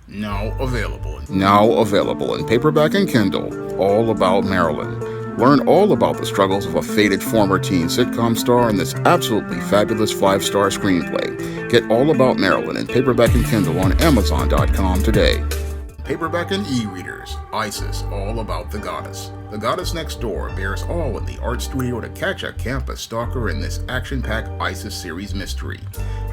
Now available in paperback and Kindle, All About Marilyn. Learn all about the struggles of a faded former teen sitcom star in this absolutely fabulous 5-star screenplay. Get All About Marilyn in paperback and Kindle on Amazon.com today. Paperback and e-readers, Isis, All About the Goddess. The Goddess Next Door bears all in the art studio to catch a campus stalker in this action-packed Isis series mystery.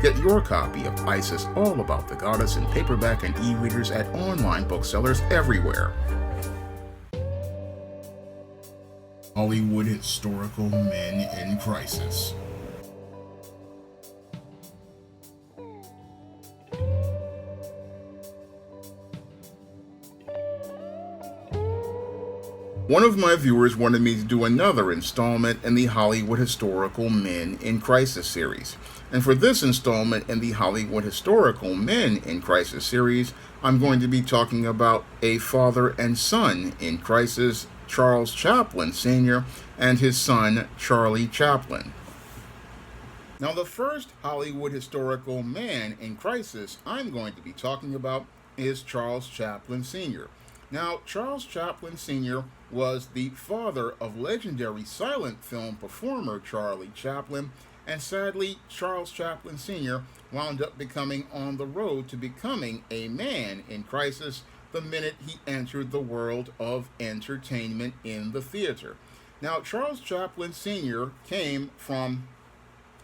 Get your copy of Isis, All About the Goddess in paperback and e-readers at online booksellers everywhere. Hollywood Historical Men in Crisis. One of my viewers wanted me to do another installment in the Hollywood Historical Men in Crisis series. And for this installment in the Hollywood Historical Men in Crisis series, I'm going to be talking about a father and son in crisis, Charles Chaplin Sr. and his son, Charlie Chaplin. Now, the first Hollywood Historical Man in crisis I'm going to be talking about is Charles Chaplin Sr. Now, Charles Chaplin Sr. was the father of legendary silent film performer Charlie Chaplin, and sadly, Charles Chaplin Sr. wound up becoming on the road to becoming a man in crisis the minute he entered the world of entertainment in the theater. Now, Charles Chaplin Sr. came from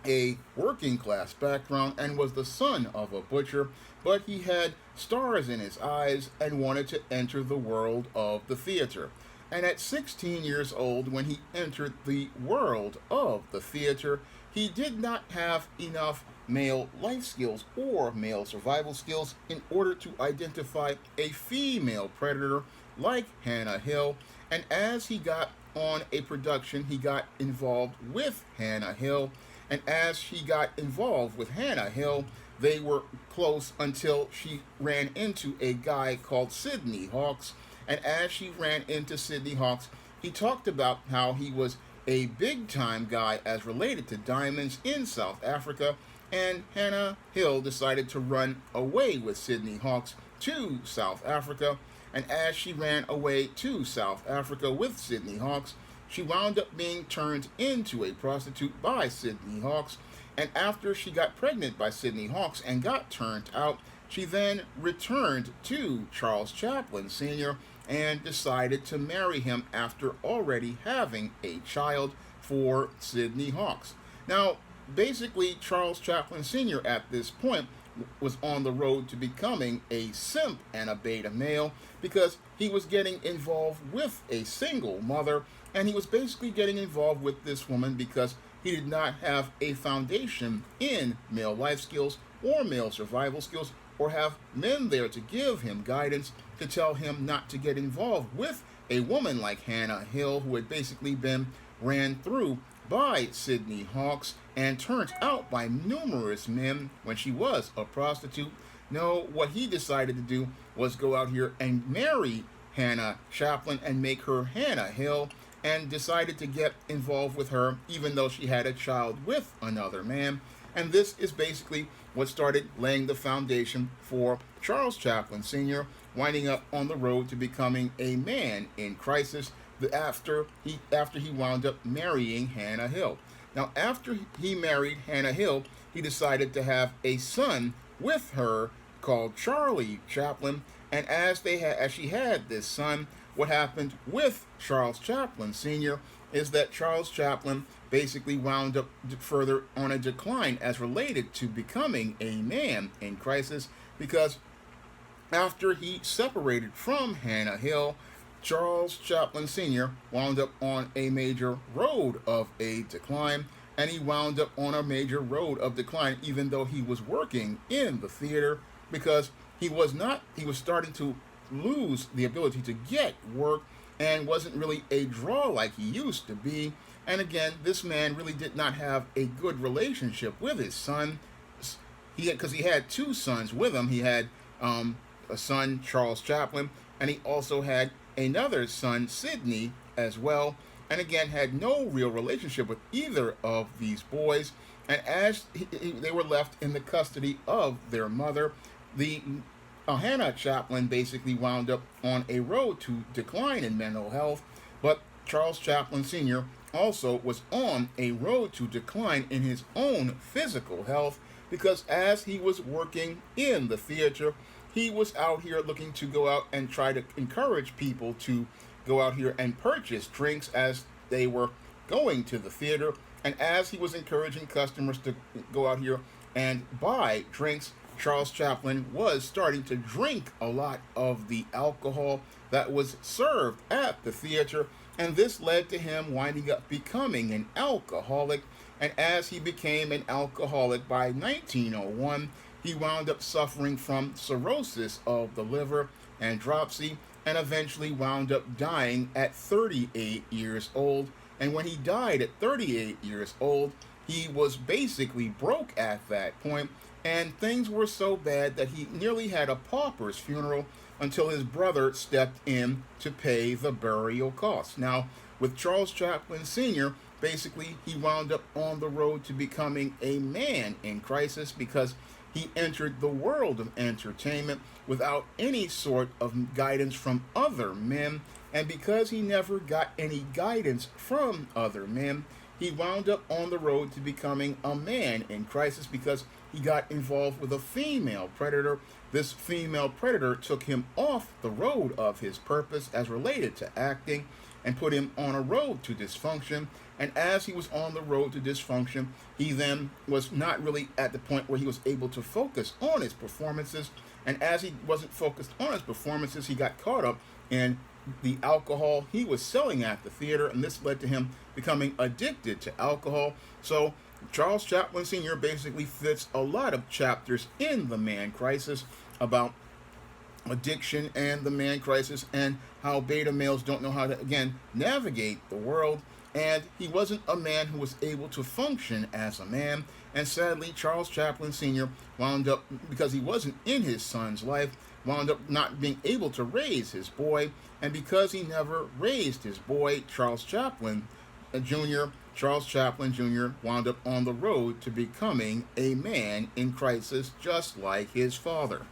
a working class background and was the son of a butcher, but he had stars in his eyes and wanted to enter the world of the theater. And at 16 years old, when he entered the world of the theater, he did not have enough male life skills or male survival skills in order to identify a female predator like Hannah Hill. And as he got on a production, he got involved with Hannah Hill. And as he got involved with Hannah Hill, they were close until she ran into a guy called Sidney Hawks. And as she ran into Sidney Hawks, he talked about how he was a big-time guy as related to diamonds in South Africa. And Hannah Hill decided to run away with Sidney Hawks to South Africa. And as she ran away to South Africa with Sidney Hawks, she wound up being turned into a prostitute by Sidney Hawks. And after she got pregnant by Sidney Hawks and got turned out, she then returned to Charles Chaplin Sr. and decided to marry him after already having a child for Sidney Hawks. Now, basically, Charles Chaplin Sr. at this point was on the road to becoming a simp and a beta male because he was getting involved with a single mother, and he was basically getting involved with this woman because he did not have a foundation in male life skills or male survival skills, or have men there to give him guidance to tell him not to get involved with a woman like Hannah Hill, who had basically been ran through by Sidney Hawks and turned out by numerous men when she was a prostitute. No, what he decided to do was go out here and marry Hannah Chaplin and make her Hannah Hill, and decided to get involved with her even though she had a child with another man. And this is basically what started laying the foundation for Charles Chaplin Sr. winding up on the road to becoming a man in crisis after he wound up marrying Hannah Hill. Now, after he married Hannah Hill, he decided to have a son with her called Charlie Chaplin. And as she had this son, what happened with Charles Chaplin Sr. is that Charles Chaplin basically wound up further on a decline as related to becoming a man in crisis, because after he separated from Hannah Hill, Charles Chaplin Sr. wound up on a major road of a decline, and he wound up on a major road of decline even though he was working in the theater, because he was starting to lose the ability to get work and wasn't really a draw like he used to be. And again, this man really did not have a good relationship with his son, because he had two sons with him. He had a son, Charles Chaplin, and he also had another son, Sidney, as well, and again had no real relationship with either of these boys. And as they were left in the custody of their mother, the Hannah Chaplin basically wound up on a road to decline in mental health, but Charles Chaplin Sr. also was on a road to decline in his own physical health because as he was working in the theater, he was out here looking to go out and try to encourage people to go out here and purchase drinks as they were going to the theater. And as he was encouraging customers to go out here and buy drinks, Charles Chaplin was starting to drink a lot of the alcohol that was served at the theater, and this led to him winding up becoming an alcoholic. And as he became an alcoholic by 1901, he wound up suffering from cirrhosis of the liver and dropsy, and eventually wound up dying at 38 years old. And when he died at 38 years old, he was basically broke at that point, and things were so bad that he nearly had a pauper's funeral until his brother stepped in to pay the burial costs. Now, with Charles Chaplin Sr., basically he wound up on the road to becoming a man in crisis because he entered the world of entertainment without any sort of guidance from other men, and because he never got any guidance from other men, he wound up on the road to becoming a man in crisis because he got involved with a female predator. This female predator took him off the road of his purpose as related to acting and put him on a road to dysfunction. And as he was on the road to dysfunction, he then was not really at the point where he was able to focus on his performances. And as he wasn't focused on his performances, he got caught up in the alcohol he was selling at the theater, and this led to him becoming addicted to alcohol. So Charles Chaplin Sr. basically fits a lot of chapters in the man crisis about addiction and the man crisis and how beta males don't know how to, again, navigate the world. And he wasn't a man who was able to function as a man. And sadly, Charles Chaplin Sr. wound up, because he wasn't in his son's life, wound up not being able to raise his boy. And because he never raised his boy, Charles Chaplin Jr., wound up on the road to becoming a man in crisis, just like his father.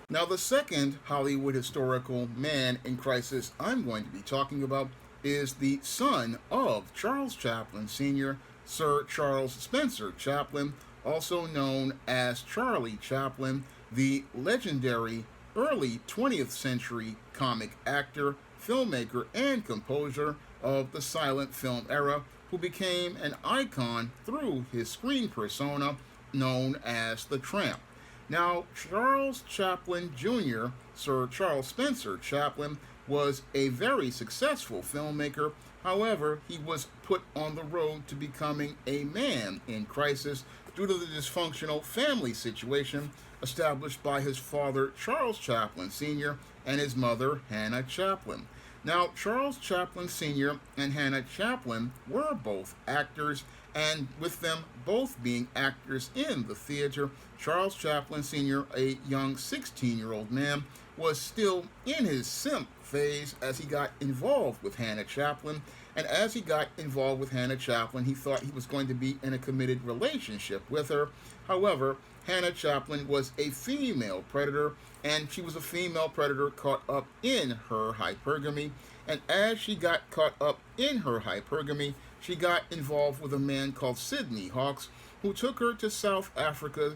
Now, the second Hollywood historical man in crisis I'm going to be talking about is the son of Charles Chaplin Sr., Sir Charles Spencer Chaplin, also known as Charlie Chaplin, the legendary early 20th century comic actor, filmmaker, and composer of the silent film era, who became an icon through his screen persona known as the Tramp. Now, Charles Chaplin Jr., Sir Charles Spencer Chaplin, was a very successful filmmaker. However, he was put on the road to becoming a man in crisis due to the dysfunctional family situation established by his father, Charles Chaplin Sr., and his mother, Hannah Chaplin. Now, Charles Chaplin Sr. and Hannah Chaplin were both actors, and with them both being actors in the theater, Charles Chaplin Sr., a young 16-year-old man, was still in his simp phase as he got involved with Hannah Chaplin. And as he got involved with Hannah Chaplin, he thought he was going to be in a committed relationship with her. However, Hannah Chaplin was a female predator, and she was a female predator caught up in her hypergamy. And as she got caught up in her hypergamy, she got involved with a man called Sidney Hawks, who took her to South Africa's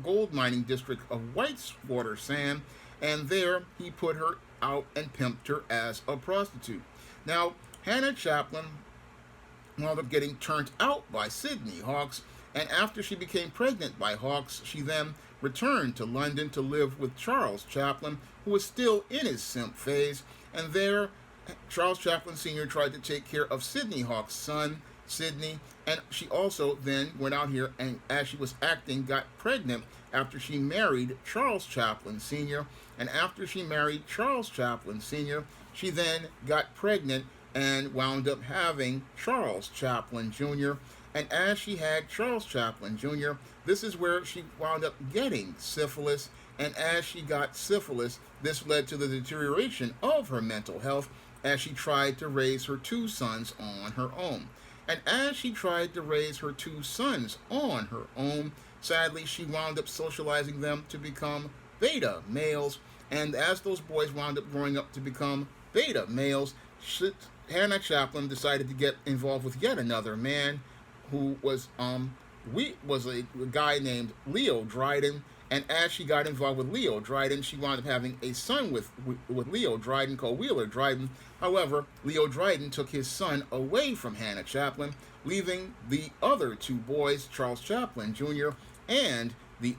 gold mining district of Witwatersrand, and there he put her out and pimped her as a prostitute. Now, Hannah Chaplin wound up getting turned out by Sidney Hawks, and after she became pregnant by Hawks, she then returned to London to live with Charles Chaplin, who was still in his simp phase, and there Charles Chaplin Sr. tried to take care of Sidney Hawks' son, Sidney, and she also then went out here and, as she was acting, got pregnant after she married Charles Chaplin Sr. And after she married Charles Chaplin Sr., she then got pregnant and wound up having Charles Chaplin Jr. And as she had Charles Chaplin Jr., this is where she wound up getting syphilis. And as she got syphilis, this led to the deterioration of her mental health as she tried to raise her two sons on her own. And as she tried to raise her two sons on her own, sadly, she wound up socializing them to become beta males. And as those boys wound up growing up to become beta males, Hannah Chaplin decided to get involved with yet another man who was a guy named Leo Dryden. And as she got involved with Leo Dryden, she wound up having a son with Leo Dryden called Wheeler Dryden. However, Leo Dryden took his son away from Hannah Chaplin, leaving the other two boys, Charles Chaplin Jr. and the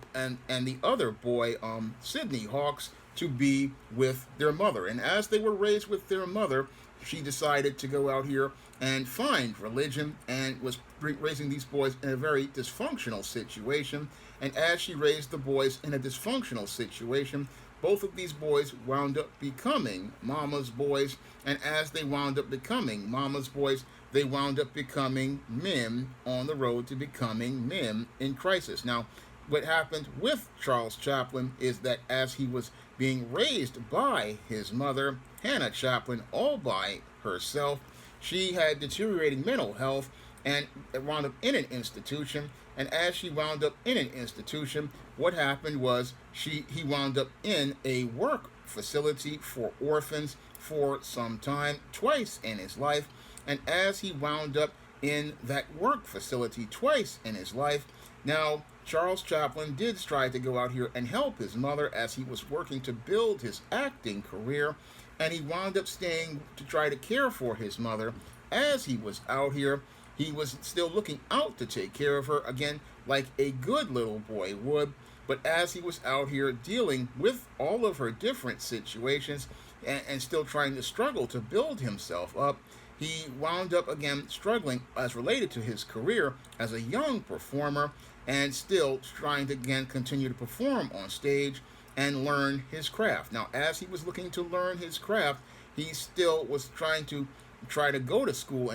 other boy, Sidney Hawks, to be with their mother. And as they were raised with their mother, she decided to go out here and find religion, and was raising these boys in a very dysfunctional situation. And as she raised the boys in a dysfunctional situation, both of these boys wound up becoming mama's boys. And as they wound up becoming mama's boys, they wound up becoming men on the road to becoming men in crisis. Now, what happened with Charles Chaplin is that as he was being raised by his mother, Hannah Chaplin, all by herself, she had deteriorating mental health and wound up in an institution. And as she wound up in an institution, what happened was he wound up in a work facility for orphans for some time, twice in his life. And as he wound up in that work facility twice in his life, now Charles Chaplin did try to go out here and help his mother as he was working to build his acting career, and he wound up staying to try to care for his mother. As he was out here, he was still looking out to take care of her, again, like a good little boy would. But as he was out here dealing with all of her different situations and still trying to struggle to build himself up, he wound up again struggling as related to his career as a young performer, and still trying to again continue to perform on stage and learn his craft. Now, as he was looking to learn his craft, he still was trying to go to school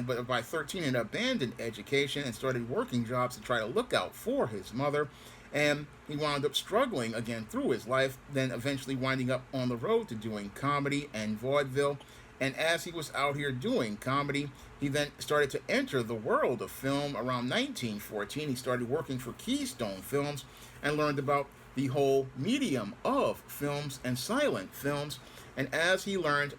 but by 13 he abandoned education and started working jobs to try to look out for his mother. And he wound up struggling again through his life, then eventually winding up on the road to doing comedy and vaudeville. And as he was out here doing comedy, he then started to enter the world of film around 1914. He started working for Keystone Films and learned about the whole medium of films and silent films. And as he learned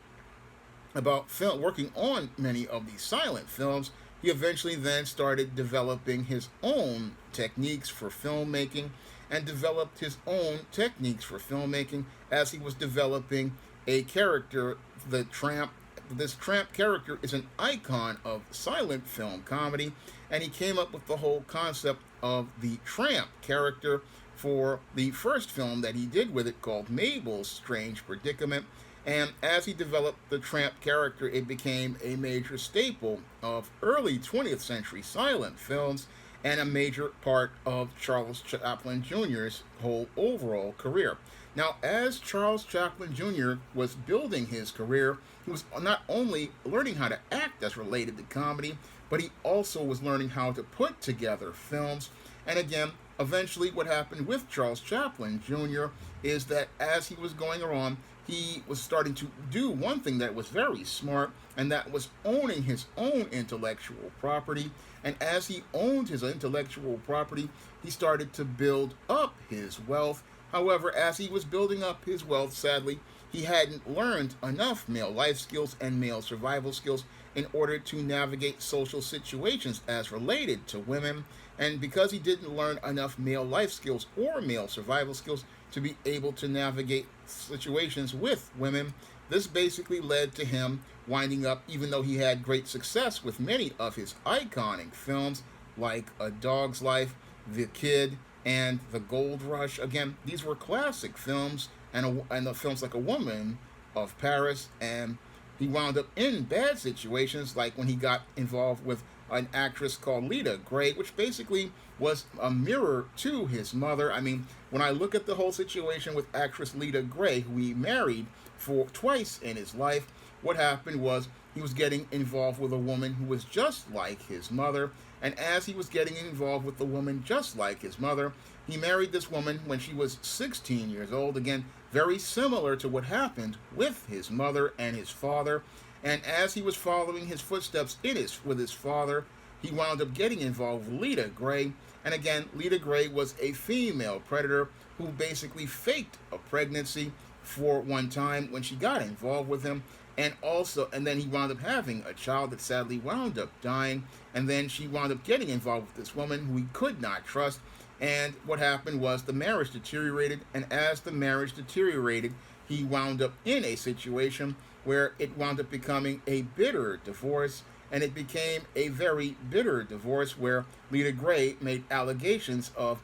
about working on many of these silent films, he eventually then started developing his own techniques for filmmaking, and developed his own techniques for filmmaking as he was developing a character, the Tramp. This Tramp character is an icon of silent film comedy, and he came up with the whole concept of the Tramp character for the first film that he did with it, called Mabel's Strange Predicament. And as he developed the Tramp character, it became a major staple of early 20th century silent films and a major part of Charles Chaplin Jr.'s whole overall career. Now, as Charles Chaplin Jr. was building his career, he was not only learning how to act as related to comedy, but he also was learning how to put together films. And again, eventually what happened with Charles Chaplin Jr. is that as he was going around, he was starting to do one thing that was very smart, and that was owning his own intellectual property. And as he owned his intellectual property, he started to build up his wealth. However, as he was building up his wealth, sadly, he hadn't learned enough male life skills and male survival skills in order to navigate social situations as related to women. And because he didn't learn enough male life skills or male survival skills to be able to navigate situations with women, this basically led to him winding up, even though he had great success with many of his iconic films like A Dog's Life, The Kid, and The Gold Rush. Again, these were classic films, and the films like A Woman of Paris, and he wound up in bad situations, like when he got involved with an actress called Lita Gray, which basically was a mirror to his mother. I mean, when I look at the whole situation with actress Lita Gray, who he married for twice in his life, what happened was he was getting involved with a woman who was just like his mother. And as he was getting involved with the woman just like his mother, he married this woman when she was 16 years old. Again, very similar to what happened with his mother and his father. And as he was following his footsteps with his father, he wound up getting involved with Lita Gray. And again, Lita Gray was a female predator who basically faked a pregnancy for one time when she got involved with him, and then he wound up having a child that sadly wound up dying, and then she wound up getting involved with this woman who he could not trust. And what happened was the marriage deteriorated, and as the marriage deteriorated, he wound up in a situation where it wound up becoming a bitter divorce, and it became a very bitter divorce where Lita Gray made allegations of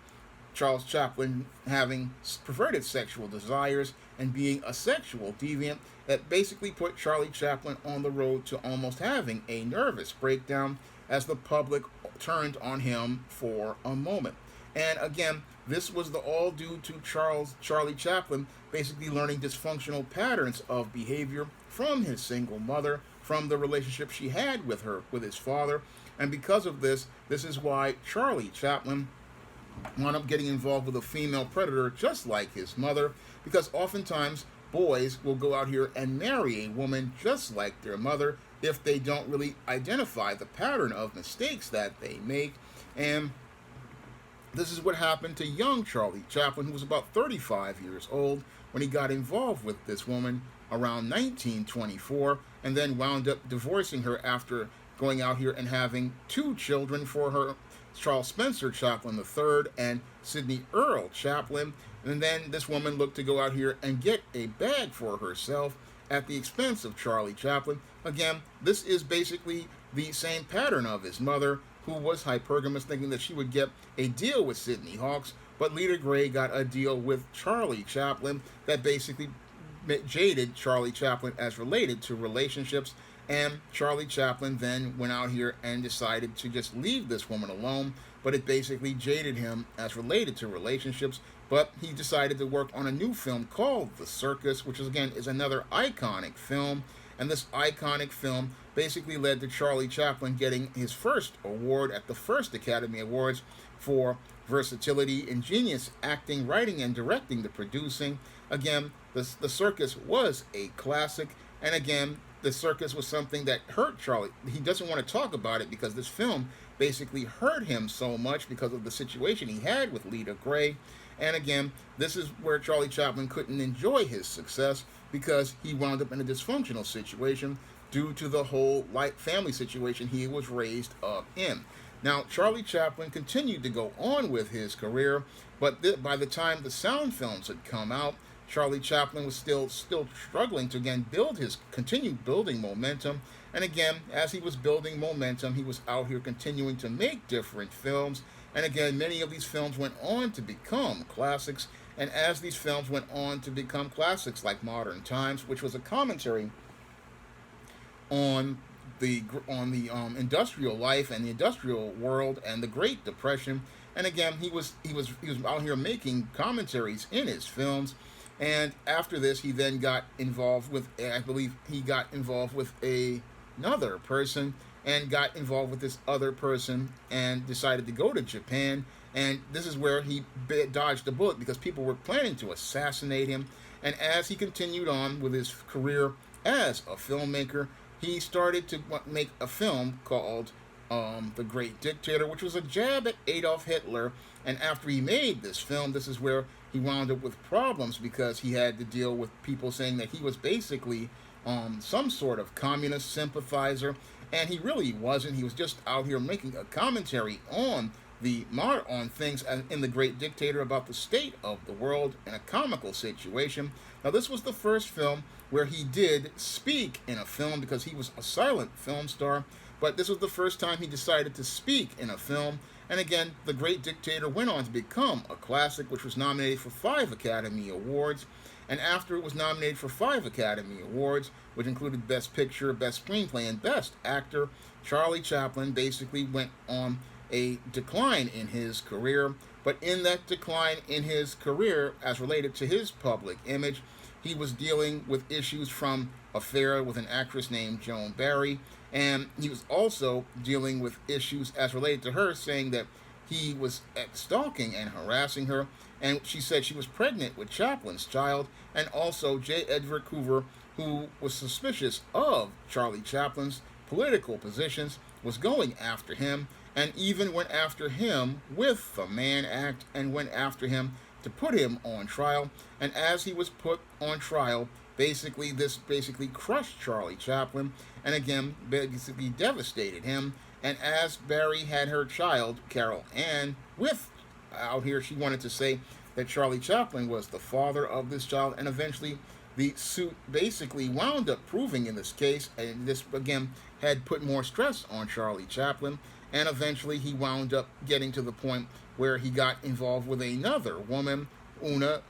Charles Chaplin having perverted sexual desires and being a sexual deviant that basically put Charlie Chaplin on the road to almost having a nervous breakdown as the public turned on him for a moment. And again, this was all due to Charlie Chaplin basically learning dysfunctional patterns of behavior from his single mother, from the relationship she had with his father. And because of this is why Charlie Chaplin wound up getting involved with a female predator just like his mother, because oftentimes boys will go out here and marry a woman just like their mother if they don't really identify the pattern of mistakes that they make. And this is what happened to young Charlie Chaplin, who was about 35 years old when he got involved with this woman around 1924, and then wound up divorcing her after going out here and having 2 children for her, Charles Spencer Chaplin III and Sidney Earl Chaplin. And then this woman looked to go out here and get a bag for herself at the expense of Charlie Chaplin. Again, this is basically the same pattern of his mother, who was hypergamous, thinking that she would get a deal with Sidney Hawks, but Lita Gray got a deal with Charlie Chaplin that basically jaded Charlie Chaplin as related to relationships. And Charlie Chaplin then went out here and decided to just leave this woman alone, but it basically jaded him as related to relationships. But he decided to work on a new film called The Circus, which is another iconic film. And this iconic film basically led to Charlie Chaplin getting his first award at the first Academy Awards for versatility, ingenious acting, writing, and directing the producing. Again, the Circus was a classic. And again, The Circus was something that hurt Charlie. He doesn't want to talk about it because this film basically hurt him so much because of the situation he had with Lita Gray. And again, this is where Charlie Chaplin couldn't enjoy his success because he wound up in a dysfunctional situation due to the whole family situation he was raised up in. Now, Charlie Chaplin continued to go on with his career, but by the time the sound films had come out, Charlie Chaplin was still struggling to again continue building momentum. And again, as he was building momentum, he was out here continuing to make different films. And again, many of these films went on to become classics. And as these films went on to become classics, like Modern Times, which was a commentary on the industrial life and the industrial world and the Great Depression. And again, he was out here making commentaries in his films. And after this, he then got involved with, I believe he got involved with another person, and got involved with this other person and decided to go to Japan. And this is where he dodged a bullet because people were planning to assassinate him. And as he continued on with his career as a filmmaker, he started to make a film called The Great Dictator, which was a jab at Adolf Hitler. And after he made this film, this is where he wound up with problems because he had to deal with people saying that he was basically some sort of communist sympathizer, and he really wasn't. He was just out here making a commentary on things in The Great Dictator about the state of the world in a comical situation. Now, this was the first film where he did speak in a film because he was a silent film star, but this was the first time he decided to speak in a film. And again, The Great Dictator went on to become a classic, which was nominated for 5 Academy Awards. And after it was nominated for 5 Academy Awards, which included Best Picture, Best Screenplay, and Best Actor, Charlie Chaplin basically went on a decline in his career. But in that decline in his career, as related to his public image, he was dealing with issues from affair with an actress named Joan Barry, and he was also dealing with issues as related to her, saying that he was stalking and harassing her, and she said she was pregnant with Chaplin's child. And also J. Edgar Hoover, who was suspicious of Charlie Chaplin's political positions, was going after him. and even went after him with the Mann Act and went after him to put him on trial. And as he was put on trial, this basically crushed Charlie Chaplin and again basically devastated him. And as Barry had her child, Carol Ann, with out here, she wanted to say that Charlie Chaplin was the father of this child, and eventually the suit basically wound up proving in this case, and this again had put more stress on Charlie Chaplin, and eventually he wound up getting to the point where he got involved with another woman, Una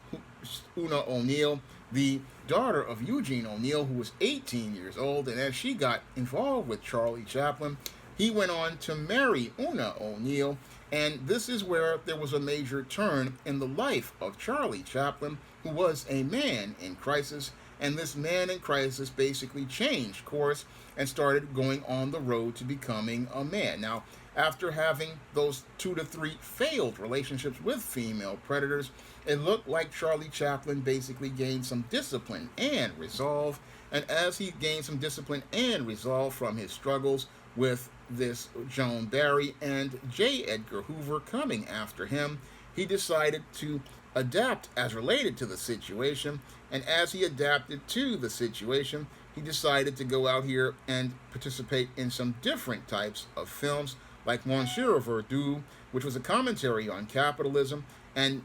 O'Neill, the daughter of Eugene O'Neill, who was 18 years old, and as she got involved with Charlie Chaplin, he went on to marry Una O'Neill, and this is where there was a major turn in the life of Charlie Chaplin, who was a man in crisis, and this man in crisis basically changed course and started going on the road to becoming a man. Now, after having those 2 to 3 failed relationships with female predators, it looked like Charlie Chaplin basically gained some discipline and resolve, and as he gained some discipline and resolve from his struggles with this Joan Barry and J. Edgar Hoover coming after him, he decided to adapt as related to the situation, and as he adapted to the situation, he decided to go out here and participate in some different types of films, like Monsieur Verdoux, which was a commentary on capitalism and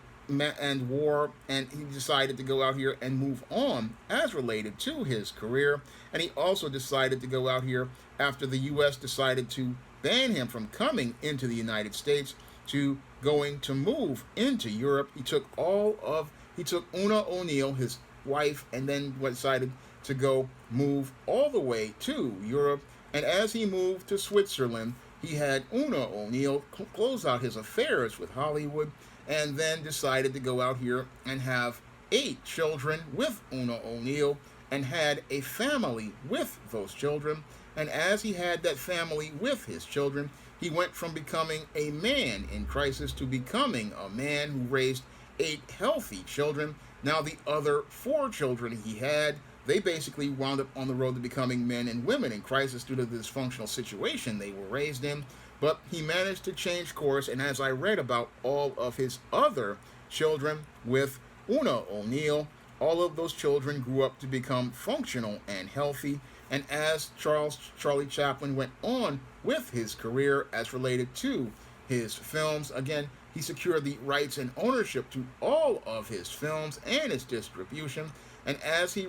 war, and he decided to go out here and move on as related to his career. And he also decided to go out here after the U.S. decided to ban him from coming into the United States to going to move into Europe. He took Una O'Neill, his wife, and then decided to go move all the way to Europe. And as he moved to Switzerland, he had Una O'Neill close out his affairs with Hollywood, and then decided to go out here and have 8 children with Una O'Neill, and had a family with those children. And as he had that family with his children, he went from becoming a man in crisis to becoming a man who raised 8 healthy children. Now the other 4 children he had, they basically wound up on the road to becoming men and women in crisis due to the dysfunctional situation they were raised in. But he managed to change course, and as I read about all of his other children with Una O'Neill, all of those children grew up to become functional and healthy. And as Charlie Chaplin went on with his career as related to his films, again, he secured the rights and ownership to all of his films and its distribution. And as he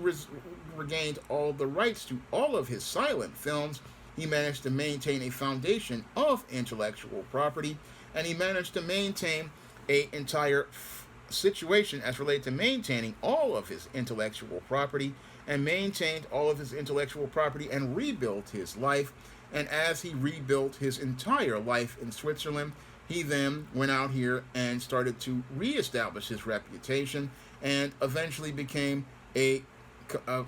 regained all the rights to all of his silent films, he managed to maintain a foundation of intellectual property, and he managed to maintain an entire situation as related to maintaining all of his intellectual property, and maintained all of his intellectual property and rebuilt his life. And as he rebuilt his entire life in Switzerland, he then went out here and started to reestablish his reputation, and eventually became a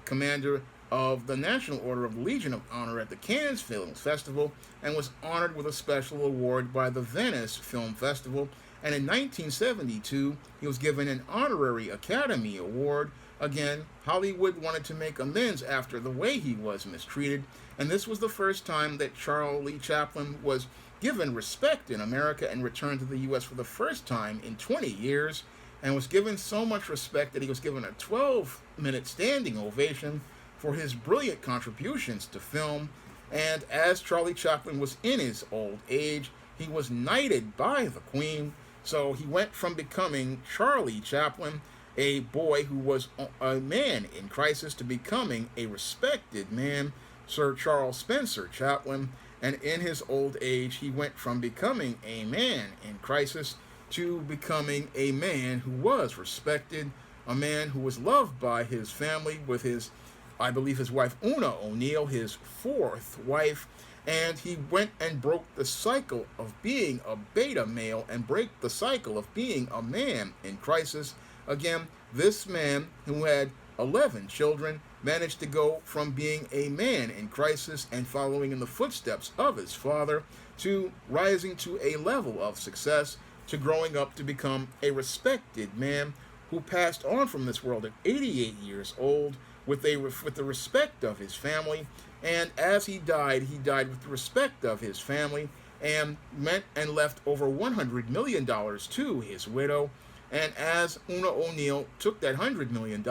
commander of the National Order of the Legion of Honor at the Cannes Film Festival, and was honored with a special award by the Venice Film Festival. And in 1972, he was given an honorary Academy Award. Again, Hollywood wanted to make amends after the way he was mistreated, and this was the first time that Charlie Chaplin was given respect in America and returned to the U.S. for the first time in 20 years, and was given so much respect that he was given a 12-minute standing ovation for his brilliant contributions to film. And as Charlie Chaplin was in his old age, he was knighted by the Queen. So he went from becoming Charlie Chaplin, a boy who was a man in crisis, to becoming a respected man, Sir Charles Spencer Chaplin. And in his old age, he went from becoming a man in crisis to becoming a man who was respected, a man who was loved by his family, with his, I believe, his wife Una O'Neill, his 4th wife. And he went and broke the cycle of being a beta male and break the cycle of being a man in crisis. Again, this man, who had 11 children, managed to go from being a man in crisis and following in the footsteps of his father, to rising to a level of success, to growing up to become a respected man who passed on from this world at 88 years old with the respect of his family. And as he died with the respect of his family, and went and left over $100 million to his widow. And as Una O'Neill took that $100 million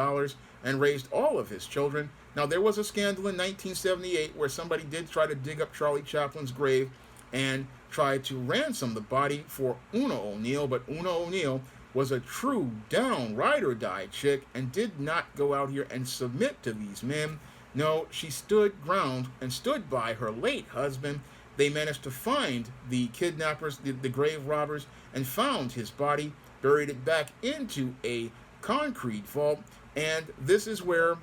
and raised all of his children. Now, there was a scandal in 1978 where somebody did try to dig up Charlie Chaplin's grave and tried to ransom the body for Una O'Neill, but Una O'Neill was a true down ride or die chick and did not go out here and submit to these men. No, she stood ground and stood by her late husband. They managed to find the kidnappers, the grave robbers, and found his body, buried it back into a concrete vault, and this is where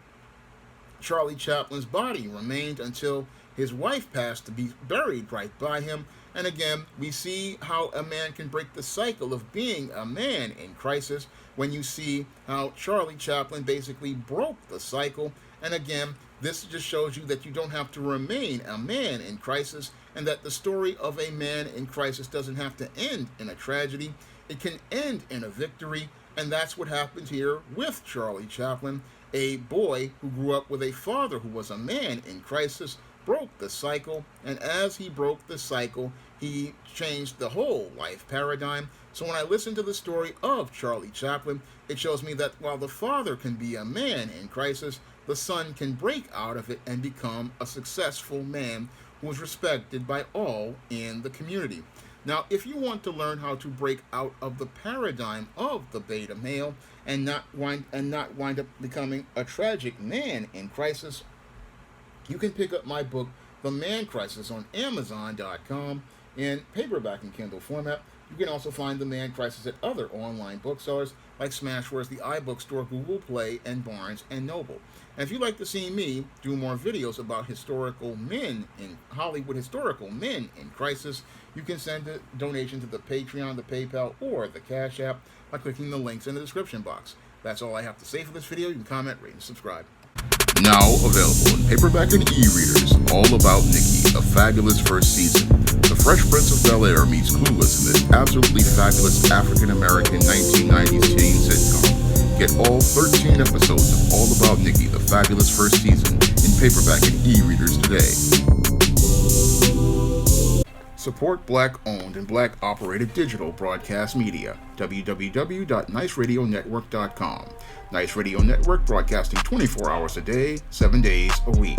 Charlie Chaplin's body remained until his wife passed to be buried right by him. And again, we see how a man can break the cycle of being a man in crisis when you see how Charlie Chaplin basically broke the cycle. And again, this just shows you that you don't have to remain a man in crisis, and that the story of a man in crisis doesn't have to end in a tragedy. It can end in a victory, and that's what happened here with Charlie Chaplin, a boy who grew up with a father who was a man in crisis, broke the cycle, and as he broke the cycle, he changed the whole life paradigm. So when I listen to the story of Charlie Chaplin, it shows me that while the father can be a man in crisis, the son can break out of it and become a successful man who is respected by all in the community. Now, if you want to learn how to break out of the paradigm of the beta male and not wind up becoming a tragic man in crisis, you can pick up my book, The Man Crisis, on Amazon.com in paperback and Kindle format. You can also find The Man Crisis at other online booksellers like Smashwords, the iBookstore, Google Play, and Barnes & Noble. And if you'd like to see me do more videos about historical men in Hollywood, historical men in crisis, you can send a donation to the Patreon, the PayPal, or the Cash App by clicking the links in the description box. That's all I have to say for this video. You can comment, rate, and subscribe. Now available in paperback and e-readers, All About Nikki, a fabulous first season. The Fresh Prince of Bel-Air meets Clueless in this absolutely fabulous African-American 1990s teen sitcom. Get all 13 episodes of All About Nikki, the fabulous first season, in paperback and e-readers today. Support Black-owned and Black-operated digital broadcast media. www.niceradionetwork.com. Nice Radio Network, broadcasting 24 hours a day, 7 days a week.